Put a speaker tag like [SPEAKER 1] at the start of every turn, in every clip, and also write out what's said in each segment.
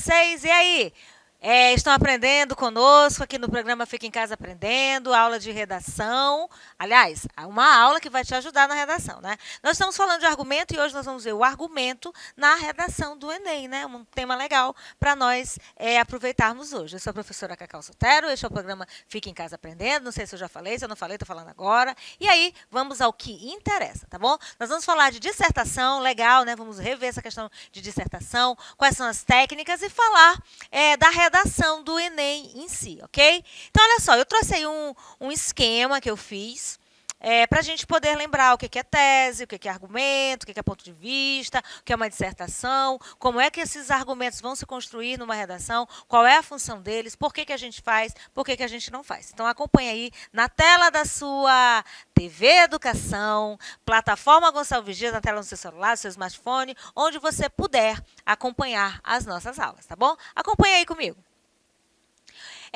[SPEAKER 1] vocês? E aí? Estão aprendendo conosco aqui no programa Fica em Casa Aprendendo, aula de redação. Aliás, uma aula que vai te ajudar na redação, né? Nós estamos falando de argumento e hoje nós vamos ver o argumento na redação do Enem, né? Um tema legal para nós aproveitarmos hoje. Eu sou a professora Cacau Sotero, este é o programa Fica em Casa Aprendendo. Não sei se eu já falei, se eu não falei, estou falando agora. E aí, vamos ao que interessa, tá bom? Nós vamos falar de dissertação, legal, né? Vamos rever essa questão de dissertação, quais são as técnicas e falar da redação do Enem em si, ok? Então, olha só, eu trouxe aí um esquema que eu fiz para a gente poder lembrar o que é tese, o que é argumento, o que é ponto de vista, o que é uma dissertação, como é que esses argumentos vão se construir numa redação, qual é a função deles, por que a gente faz, por que a gente não faz. Então, acompanhe aí na tela da sua TV Educação, plataforma Gonçalves Dias, na tela do seu celular, do seu smartphone, onde você puder acompanhar as nossas aulas, tá bom? Acompanhe aí comigo.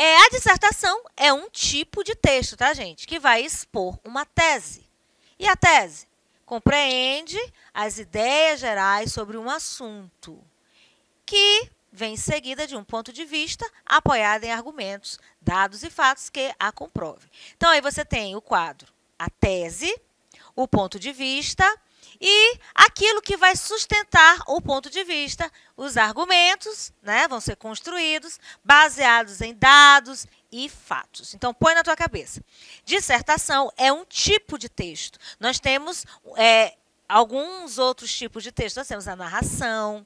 [SPEAKER 1] A dissertação é um tipo de texto, tá, gente? Que vai expor uma tese. E a tese compreende as ideias gerais sobre um assunto, que vem seguida de um ponto de vista apoiado em argumentos, dados e fatos que a comprovem. Então, aí você tem o quadro, a tese, o ponto de vista e aquilo que vai sustentar o ponto de vista. Os argumentos, né, vão ser construídos baseados em dados e fatos. Então, põe na tua cabeça. Dissertação é um tipo de texto. Nós temos alguns outros tipos de texto. Nós temos a narração,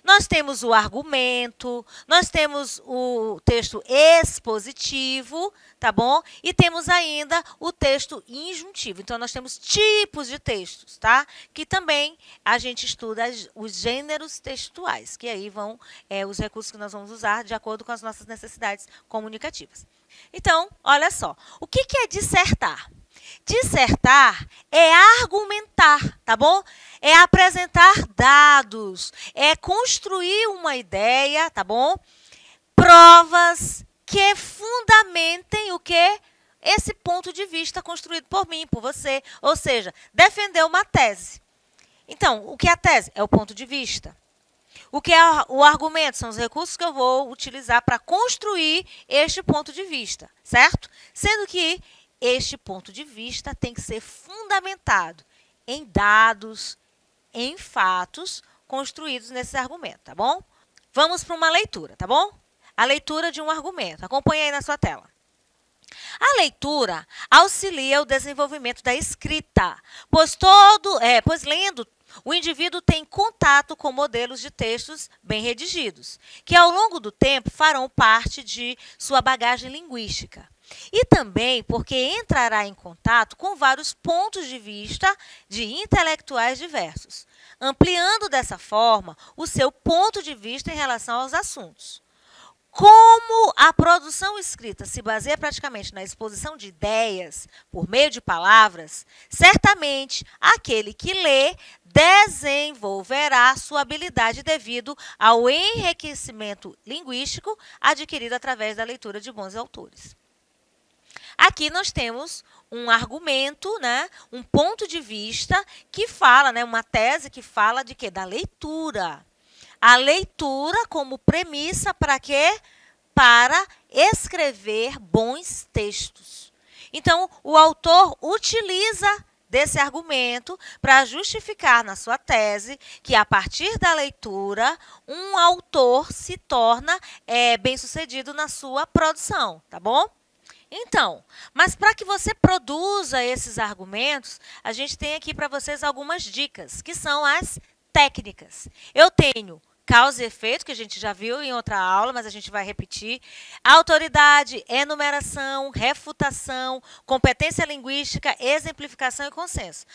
[SPEAKER 1] nós temos o argumento, nós temos o texto expositivo, tá bom? E temos ainda o texto injuntivo. Então, nós temos tipos de textos, tá? Que também a gente estuda os gêneros textuais, que aí vão os recursos que nós vamos usar de acordo com as nossas necessidades comunicativas. Então, olha só, o que é dissertar? Dissertar é argumentar, tá bom? É apresentar dados, é construir uma ideia, tá bom? Provas que fundamentem o quê? Esse ponto de vista construído por mim, por você, ou seja, defender uma tese. Então, o que é a tese? É o ponto de vista. O que é o argumento? São os recursos que eu vou utilizar para construir este ponto de vista, certo? Sendo que este ponto de vista tem que ser fundamentado em dados, em fatos construídos nesse argumento, tá bom? Vamos para uma leitura, tá bom? A leitura de um argumento. Acompanhe aí na sua tela. A leitura auxilia o desenvolvimento da escrita, pois lendo, o indivíduo tem contato com modelos de textos bem redigidos, que ao longo do tempo farão parte de sua bagagem linguística. E também porque entrará em contato com vários pontos de vista de intelectuais diversos, ampliando dessa forma o seu ponto de vista em relação aos assuntos. Como a produção escrita se baseia praticamente na exposição de ideias por meio de palavras, certamente aquele que lê desenvolverá sua habilidade devido ao enriquecimento linguístico adquirido através da leitura de bons autores. Aqui nós temos um argumento, né, um ponto de vista que fala, né, uma tese que fala de quê? Da leitura. A leitura como premissa para quê? Para escrever bons textos. Então, o autor utiliza desse argumento para justificar na sua tese que, a partir da leitura, um autor se torna bem-sucedido na sua produção, tá bom? Então, mas para que você produza esses argumentos, a gente tem aqui para vocês algumas dicas, que são as técnicas. Eu tenho causa e efeito, que a gente já viu em outra aula, mas a gente vai repetir. Autoridade, enumeração, refutação, competência linguística, exemplificação e consenso.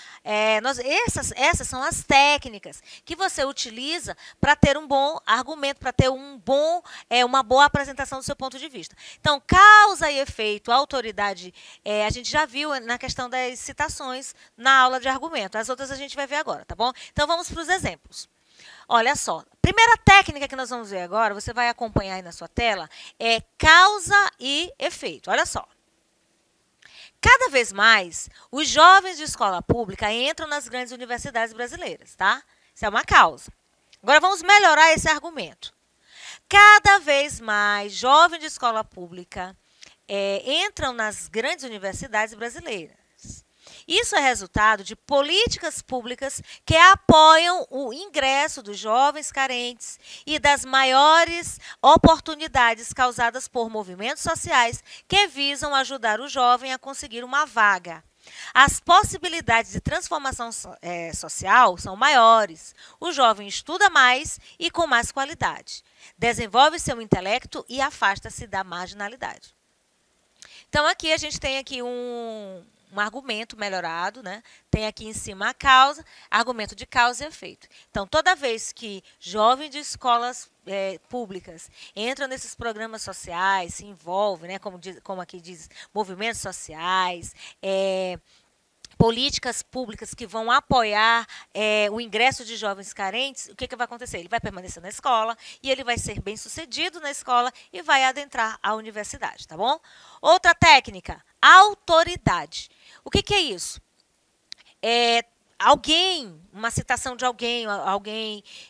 [SPEAKER 1] Essas são as técnicas que você utiliza para ter um bom argumento, para ter uma boa apresentação do seu ponto de vista. Então, causa e efeito, autoridade, a gente já viu na questão das citações na aula de argumento. As outras a gente vai ver agora, tá bom? Então, vamos para os exemplos. Olha só, primeira técnica que nós vamos ver agora, você vai acompanhar aí na sua tela, é causa e efeito. Olha só. Cada vez mais, os jovens de escola pública entram nas grandes universidades brasileiras, tá? Isso é uma causa. Agora, vamos melhorar esse argumento. Cada vez mais jovens de escola pública entram nas grandes universidades brasileiras. Isso é resultado de políticas públicas que apoiam o ingresso dos jovens carentes e das maiores oportunidades causadas por movimentos sociais que visam ajudar o jovem a conseguir uma vaga. As possibilidades de transformação social são maiores. O jovem estuda mais e com mais qualidade. Desenvolve seu intelecto e afasta-se da marginalidade. Então, aqui a gente tem aqui um argumento melhorado, né? Tem aqui em cima a causa, argumento de causa e efeito. Então, toda vez que jovens de escolas públicas entram nesses programas sociais, se envolvem, né? Como aqui diz, movimentos sociais, políticas públicas que vão apoiar o ingresso de jovens carentes, o que vai acontecer? Ele vai permanecer na escola e ele vai ser bem-sucedido na escola e vai adentrar a universidade, tá bom? Outra técnica, autoridade. O que é isso? Uma citação de alguém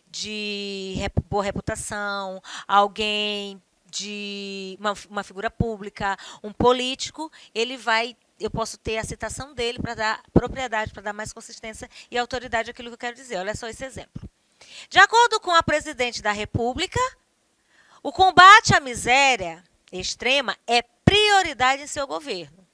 [SPEAKER 1] de boa reputação, alguém de uma figura pública, um político, eu posso ter a citação dele para dar propriedade, para dar mais consistência e autoridade àquilo que eu quero dizer. Olha só esse exemplo. De acordo com a presidente da República, o combate à miséria extrema é prioridade em seu governo.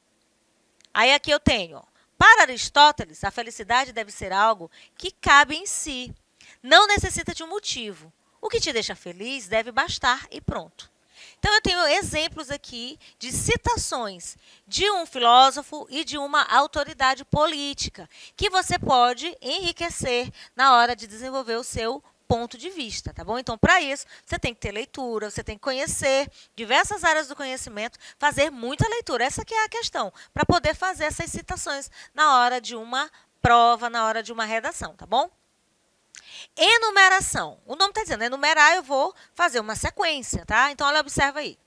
[SPEAKER 1] Aí aqui eu tenho, para Aristóteles, a felicidade deve ser algo que cabe em si. Não necessita de um motivo. O que te deixa feliz deve bastar e pronto. Então, eu tenho exemplos aqui de citações de um filósofo e de uma autoridade política que você pode enriquecer na hora de desenvolver o seu ponto de vista, tá bom? Então, para isso, você tem que ter leitura, você tem que conhecer diversas áreas do conhecimento, fazer muita leitura. Essa que é a questão, para poder fazer essas citações na hora de uma prova, na hora de uma redação, tá bom? Enumeração. O nome está dizendo, enumerar, eu vou fazer uma sequência, tá? Então, olha, observa aí.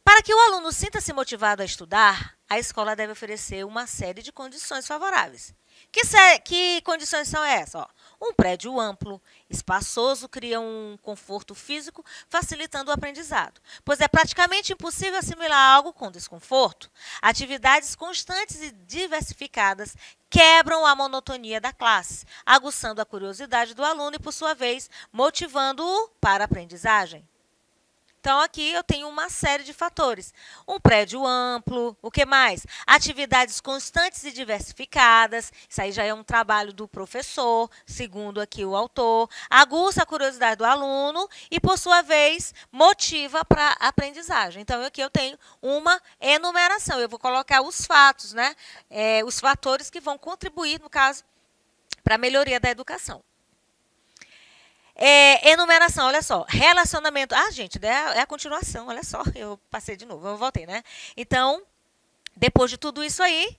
[SPEAKER 1] Para que o aluno sinta-se motivado a estudar, a escola deve oferecer uma série de condições favoráveis. Que condições são essas? Ó, um prédio amplo, espaçoso, cria um conforto físico, facilitando o aprendizado, pois é praticamente impossível assimilar algo com desconforto. Atividades constantes e diversificadas quebram a monotonia da classe, aguçando a curiosidade do aluno e, por sua vez, motivando-o para a aprendizagem. Então, aqui eu tenho uma série de fatores. Um prédio amplo, o que mais? Atividades constantes e diversificadas, isso aí já é um trabalho do professor, segundo aqui o autor. Aguça a curiosidade do aluno e, por sua vez, motiva para a aprendizagem. Então, aqui eu tenho uma enumeração. Eu vou colocar os fatos, né? Os fatores que vão contribuir, no caso, para a melhoria da educação. Enumeração, olha só, relacionamento. Ah, gente, é a continuação, olha só, eu passei de novo, eu voltei, né? Então, depois de tudo isso aí,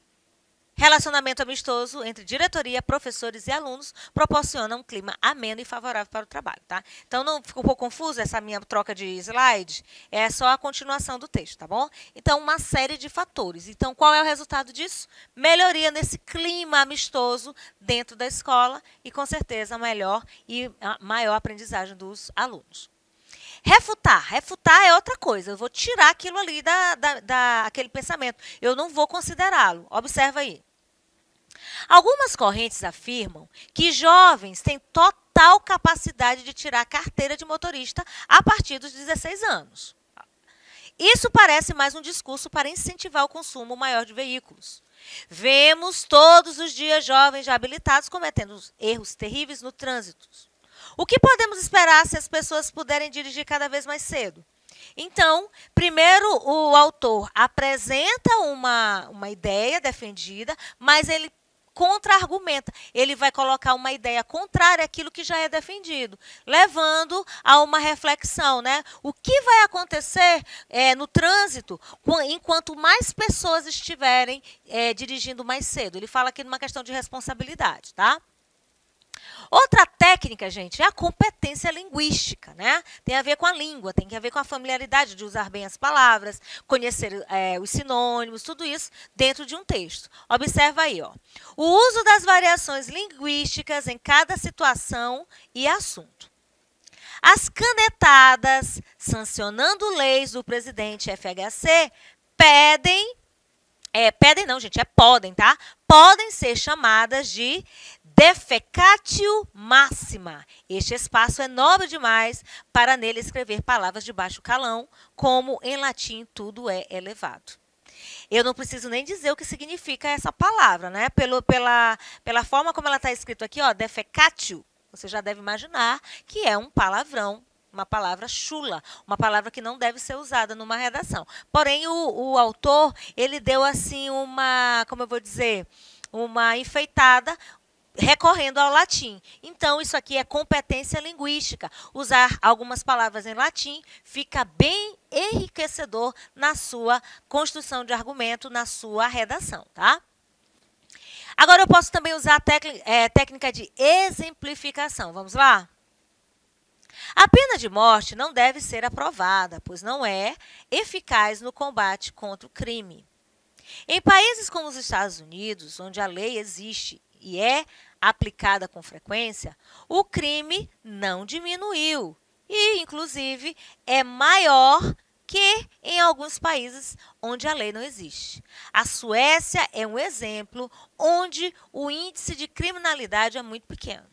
[SPEAKER 1] relacionamento amistoso entre diretoria, professores e alunos proporciona um clima ameno e favorável para o trabalho, tá? Então, não ficou um pouco confuso essa minha troca de slide? É só a continuação do texto, tá bom? Então, uma série de fatores. Então, qual é o resultado disso? Melhoria nesse clima amistoso dentro da escola e, com certeza, melhor e maior aprendizagem dos alunos. Refutar é outra coisa. Eu vou tirar aquilo ali daquele pensamento. Eu não vou considerá-lo. Observa aí. Algumas correntes afirmam que jovens têm total capacidade de tirar a carteira de motorista a partir dos 16 anos. Isso parece mais um discurso para incentivar o consumo maior de veículos. Vemos todos os dias jovens já habilitados cometendo erros terríveis no trânsito. O que podemos esperar se as pessoas puderem dirigir cada vez mais cedo? Então, primeiro o autor apresenta uma ideia defendida, mas ele contra-argumenta. Ele vai colocar uma ideia contrária àquilo que já é defendido, levando a uma reflexão, né? O que vai acontecer no trânsito enquanto mais pessoas estiverem dirigindo mais cedo? Ele fala aqui numa questão de responsabilidade, tá? Outra técnica, gente, é a competência linguística, né? Tem a ver com a língua, tem a ver com a familiaridade de usar bem as palavras, conhecer os sinônimos, tudo isso dentro de um texto. Observa aí, ó. O uso das variações linguísticas em cada situação e assunto. As canetadas sancionando leis do presidente FHC pedem não, gente, podem, tá? Podem ser chamadas de defecatio máxima. Este espaço é nobre demais para nele escrever palavras de baixo calão, como em latim tudo é elevado. Eu não preciso nem dizer o que significa essa palavra, né? Pela forma como ela está escrito aqui, ó, defecatio, você já deve imaginar que é um palavrão, uma palavra chula, uma palavra que não deve ser usada numa redação. Porém, o autor, ele deu assim como eu vou dizer, uma enfeitada, recorrendo ao latim. Então, isso aqui é competência linguística. Usar algumas palavras em latim fica bem enriquecedor na sua construção de argumento, na sua redação, tá? Agora, eu posso também usar a técnica de exemplificação. Vamos lá? A pena de morte não deve ser aprovada, pois não é eficaz no combate contra o crime. Em países como os Estados Unidos, onde a lei existe e é aplicada com frequência, o crime não diminuiu e, inclusive, é maior que em alguns países onde a lei não existe. A Suécia é um exemplo onde o índice de criminalidade é muito pequeno.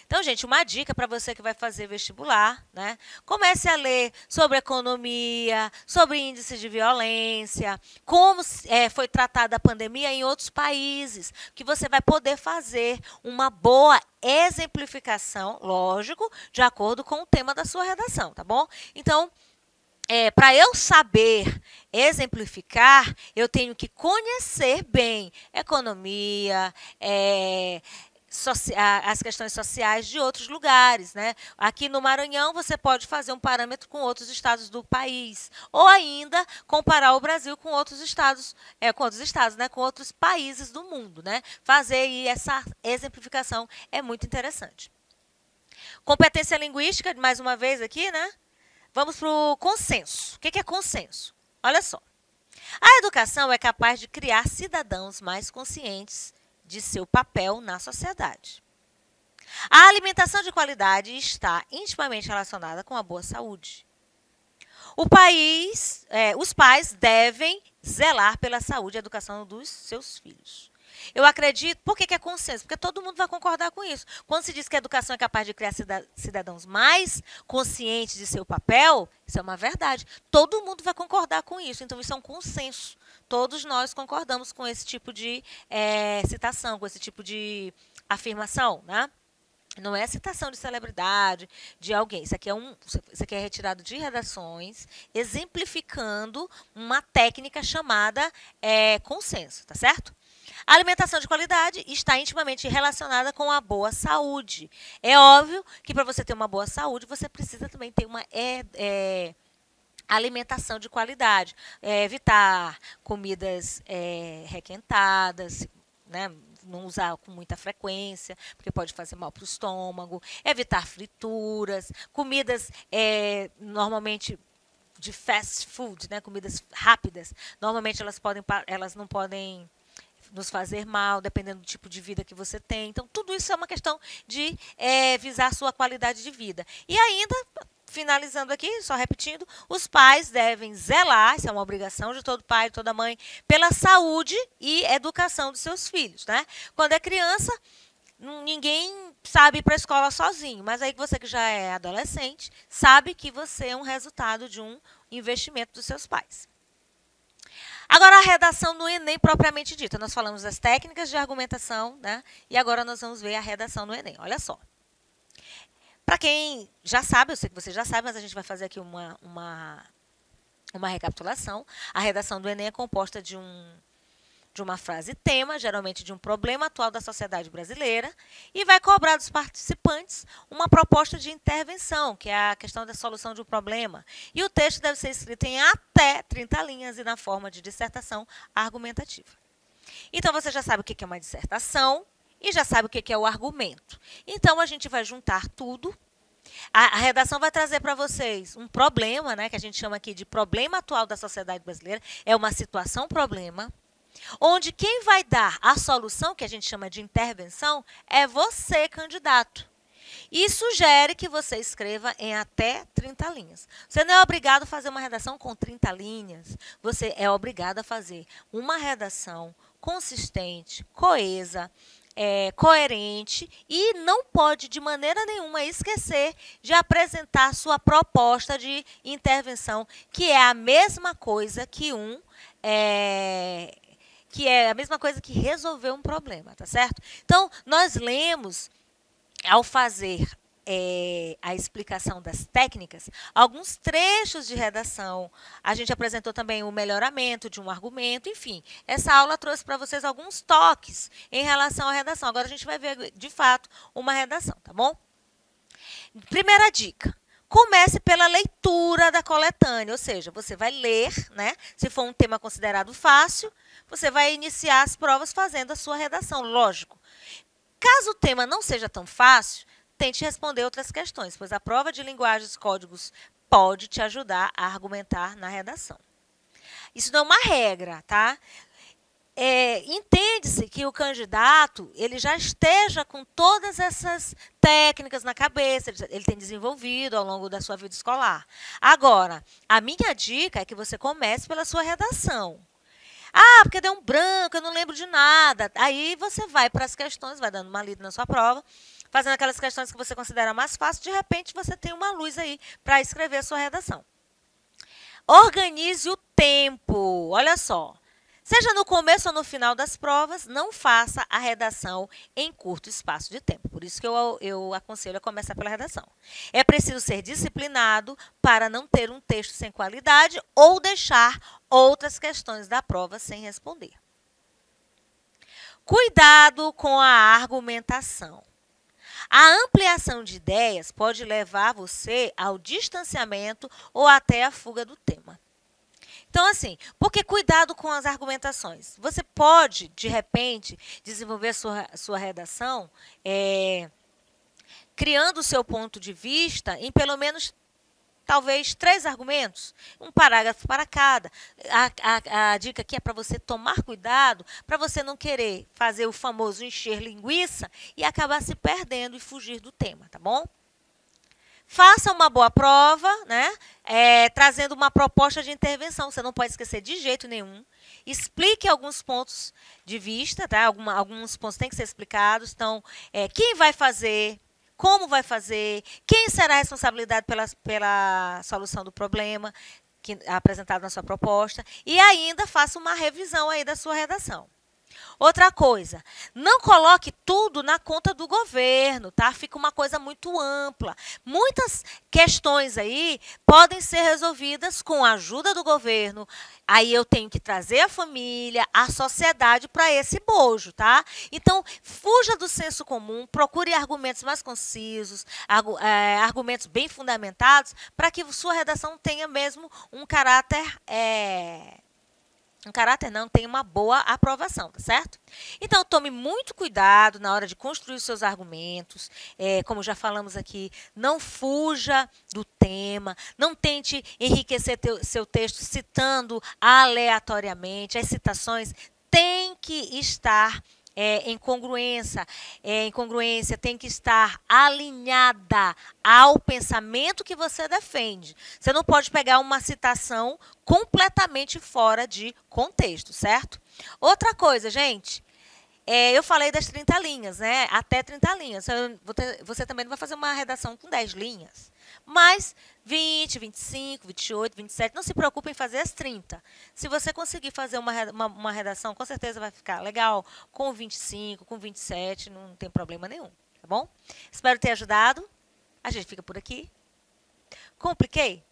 [SPEAKER 1] Então, gente, uma dica para você que vai fazer vestibular, né? Comece a ler sobre economia, sobre índice de violência, como foi tratada a pandemia em outros países, que você vai poder fazer uma boa exemplificação, lógico, de acordo com o tema da sua redação, tá bom? Então, para eu saber exemplificar, eu tenho que conhecer bem economia, as questões sociais de outros lugares, né? Aqui no Maranhão, você pode fazer um parâmetro com outros estados do país, ou ainda comparar o Brasil com outros estados, né? Com outros países do mundo, né? Fazer aí essa exemplificação é muito interessante. Competência linguística, mais uma vez aqui, né? Vamos para o consenso. O que é consenso? Olha só. A educação é capaz de criar cidadãos mais conscientes de seu papel na sociedade. A alimentação de qualidade está intimamente relacionada com a boa saúde. Os pais devem zelar pela saúde e educação dos seus filhos. Eu acredito, por que é consenso? Porque todo mundo vai concordar com isso. Quando se diz que a educação é capaz de criar cidadãos mais conscientes de seu papel, isso é uma verdade. Todo mundo vai concordar com isso. Então, isso é um consenso. Todos nós concordamos com esse tipo de citação, com esse tipo de afirmação, né? Não é citação de celebridade, de alguém. Isso aqui é retirado de redações, exemplificando uma técnica chamada consenso, tá certo? A alimentação de qualidade está intimamente relacionada com a boa saúde. É óbvio que para você ter uma boa saúde, você precisa também ter uma alimentação de qualidade. Evitar comidas requentadas, né? Não usar com muita frequência, porque pode fazer mal para o estômago. Evitar frituras, comidas normalmente de fast food, né? Comidas rápidas. Normalmente elas não podem nos fazer mal, dependendo do tipo de vida que você tem. Então, tudo isso é uma questão de visar a sua qualidade de vida. E ainda, finalizando aqui, só repetindo, os pais devem zelar, isso é uma obrigação de todo pai, de toda mãe, pela saúde e educação dos seus filhos, né? Quando é criança, ninguém sabe ir para a escola sozinho, mas aí você que já é adolescente, sabe que você é um resultado de um investimento dos seus pais. Agora, a redação no Enem propriamente dita. Nós falamos das técnicas de argumentação, né? E agora nós vamos ver a redação no Enem. Olha só. Para quem já sabe, eu sei que você já sabe, mas a gente vai fazer aqui uma recapitulação. A redação do Enem é composta de uma frase tema, geralmente de um problema atual da sociedade brasileira, e vai cobrar dos participantes uma proposta de intervenção, que é a questão da solução de um problema. E o texto deve ser escrito em até 30 linhas e na forma de dissertação argumentativa. Então, você já sabe o que é uma dissertação e já sabe o que é o argumento. Então, a gente vai juntar tudo. A redação vai trazer para vocês um problema, né, que a gente chama aqui de problema atual da sociedade brasileira. É uma situação-problema, onde quem vai dar a solução, que a gente chama de intervenção, é você, candidato. e sugere que você escreva em até 30 linhas. Você não é obrigado a fazer uma redação com 30 linhas. Você é obrigado a fazer uma redação consistente, coesa, coerente e não pode de maneira nenhuma esquecer de apresentar sua proposta de intervenção, que é a mesma coisa que resolver um problema, tá certo? Então, nós lemos, ao fazer a explicação das técnicas, alguns trechos de redação. A gente apresentou também o melhoramento de um argumento, enfim. Essa aula trouxe para vocês alguns toques em relação à redação. Agora a gente vai ver, de fato, uma redação, tá bom? Primeira dica. Comece pela leitura da coletânea, ou seja, você vai ler, né? Se for um tema considerado fácil, você vai iniciar as provas fazendo a sua redação, lógico. Caso o tema não seja tão fácil, tente responder outras questões, pois a prova de linguagens e códigos pode te ajudar a argumentar na redação. Isso não é uma regra, tá? Entende-se que o candidato ele já esteja com todas essas técnicas na cabeça, ele tem desenvolvido ao longo da sua vida escolar. Agora, a minha dica é que você comece pela sua redação. Ah, porque deu um branco, eu não lembro de nada. Aí você vai para as questões, vai dando uma lida na sua prova, fazendo aquelas questões que você considera mais fáceis, de repente você tem uma luz aí para escrever a sua redação. Organize o tempo. Olha só. Seja no começo ou no final das provas, não faça a redação em curto espaço de tempo. Por isso que eu aconselho a começar pela redação. É preciso ser disciplinado para não ter um texto sem qualidade ou deixar outras questões da prova sem responder. Cuidado com a argumentação. A ampliação de ideias pode levar você ao distanciamento ou até à fuga do tema. Então, assim, porque cuidado com as argumentações. Você pode, de repente, desenvolver sua redação criando o seu ponto de vista em pelo menos, talvez, 3 argumentos, um parágrafo para cada. A dica aqui é para você tomar cuidado, para você não querer fazer o famoso encher linguiça e acabar se perdendo e fugir do tema, tá bom? Faça uma boa prova, né? Trazendo uma proposta de intervenção. Você não pode esquecer de jeito nenhum. Explique alguns pontos de vista, tá? Alguns pontos têm que ser explicados. Então, quem vai fazer, como vai fazer, quem será a responsabilidade pela solução do problema apresentado na sua proposta. E ainda faça uma revisão aí da sua redação. Outra coisa, não coloque tudo na conta do governo, tá? Fica uma coisa muito ampla. Muitas questões aí podem ser resolvidas com a ajuda do governo. Aí eu tenho que trazer a família, a sociedade para esse bojo, tá? Então, fuja do senso comum, procure argumentos mais concisos, argumentos bem fundamentados, para que sua redação tenha mesmo um caráter... tem uma boa aprovação, tá certo? Então, tome muito cuidado na hora de construir os seus argumentos. Como já falamos aqui, não fuja do tema, não tente enriquecer seu texto citando aleatoriamente. As citações têm que estar em congruência, tem que estar alinhada ao pensamento que você defende. Você não pode pegar uma citação completamente fora de contexto, certo? Outra coisa, gente, eu falei das 30 linhas, né? Até 30 linhas. Você também não vai fazer uma redação com 10 linhas. Mas 20, 25, 28, 27, não se preocupe em fazer as 30. Se você conseguir fazer uma redação, com certeza vai ficar legal com 25, com 27, não tem problema nenhum, tá bom? Espero ter ajudado. A gente fica por aqui. Compliquei?